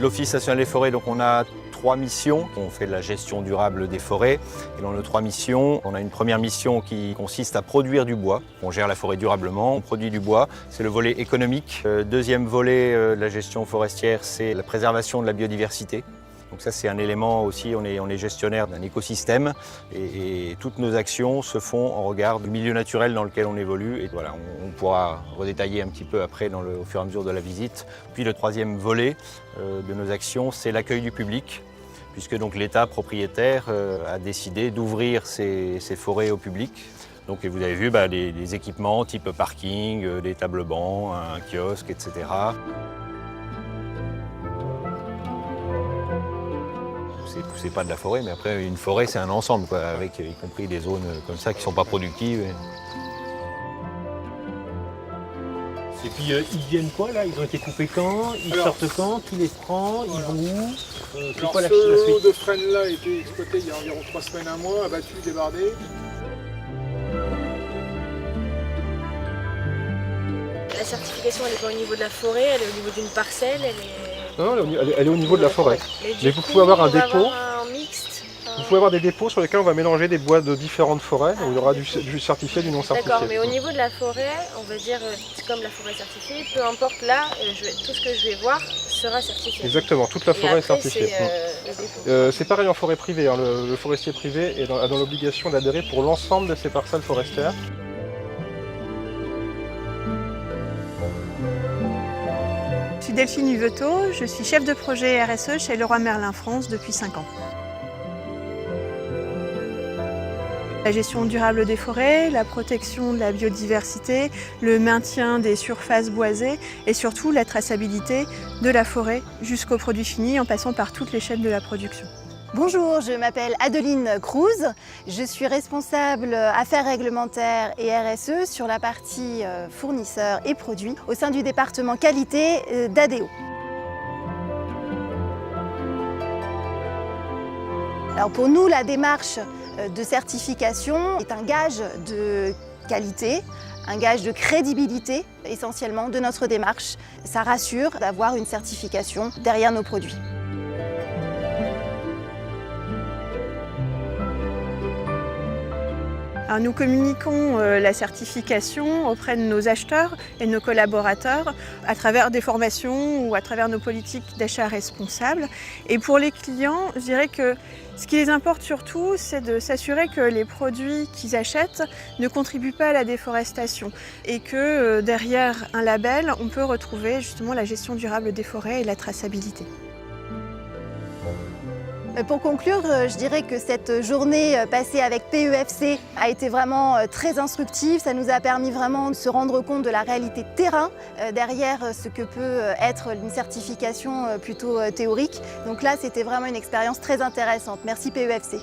l'Office national des forêts, donc on a 3 missions. On fait de la gestion durable des forêts. Et dans nos 3 missions, on a une première mission qui consiste à produire du bois. On gère la forêt durablement, on produit du bois. C'est le volet économique. Deuxième volet de la gestion forestière, c'est la préservation de la biodiversité. Donc ça, c'est un élément aussi, on est gestionnaire d'un écosystème et toutes nos actions se font en regard du milieu naturel dans lequel on évolue. Et voilà, on pourra redétailler un petit peu après au fur et à mesure de la visite. Puis le troisième volet de nos actions, c'est l'accueil du public, puisque donc l'État propriétaire a décidé d'ouvrir ces forêts au public. Donc vous avez vu des équipements type parking, des tables bancs, un kiosque, etc. C'est pas de la forêt, mais après une forêt c'est un ensemble, quoi, avec y compris des zones comme ça qui sont pas productives. Et puis ils viennent quoi là? Ils ont été coupés quand? Ils sortent quand? Qui les prend? Ils vont où? C'est quoi la ce suite? lot de frêne là a été exploité il y a environ 3 semaines, un mois, abattu, débardé. La certification, elle n'est pas au niveau de la forêt, elle est au niveau d'une parcelle, elle est... Non, elle est au niveau de la forêt. Mais vous pouvez avoir un dépôt. Vous pouvez avoir des dépôts sur lesquels on va mélanger des bois de différentes forêts, où il y aura du certifié, du non certifié. D'accord, mais au niveau de la forêt, on va dire, c'est comme la forêt certifiée, peu importe là, tout ce que je vais voir sera certifié. Exactement, toute la forêt est certifiée. C'est C'est pareil en forêt privée, hein. Le forestier privé est dans l'obligation d'adhérer pour l'ensemble de ses parcelles forestières. Je suis Delphine Huvetot, je suis chef de projet RSE chez Leroy Merlin France depuis 5 ans. La gestion durable des forêts, la protection de la biodiversité, le maintien des surfaces boisées et surtout la traçabilité de la forêt jusqu'au produit fini en passant par toutes les chaînes de la production. Bonjour, je m'appelle Adeline Cruz, je suis responsable affaires réglementaires et RSE sur la partie fournisseurs et produits au sein du département qualité d'ADO. Alors pour nous, la démarche de certification est un gage de qualité, un gage de crédibilité essentiellement de notre démarche. Ça rassure d'avoir une certification derrière nos produits. Alors nous communiquons la certification auprès de nos acheteurs et de nos collaborateurs à travers des formations ou à travers nos politiques d'achat responsable. Et pour les clients, je dirais que ce qui les importe surtout, c'est de s'assurer que les produits qu'ils achètent ne contribuent pas à la déforestation et que derrière un label, on peut retrouver justement la gestion durable des forêts et la traçabilité. Pour conclure, je dirais que cette journée passée avec PEFC a été vraiment très instructive. Ça nous a permis vraiment de se rendre compte de la réalité terrain derrière ce que peut être une certification plutôt théorique. Donc là, c'était vraiment une expérience très intéressante. Merci PEFC.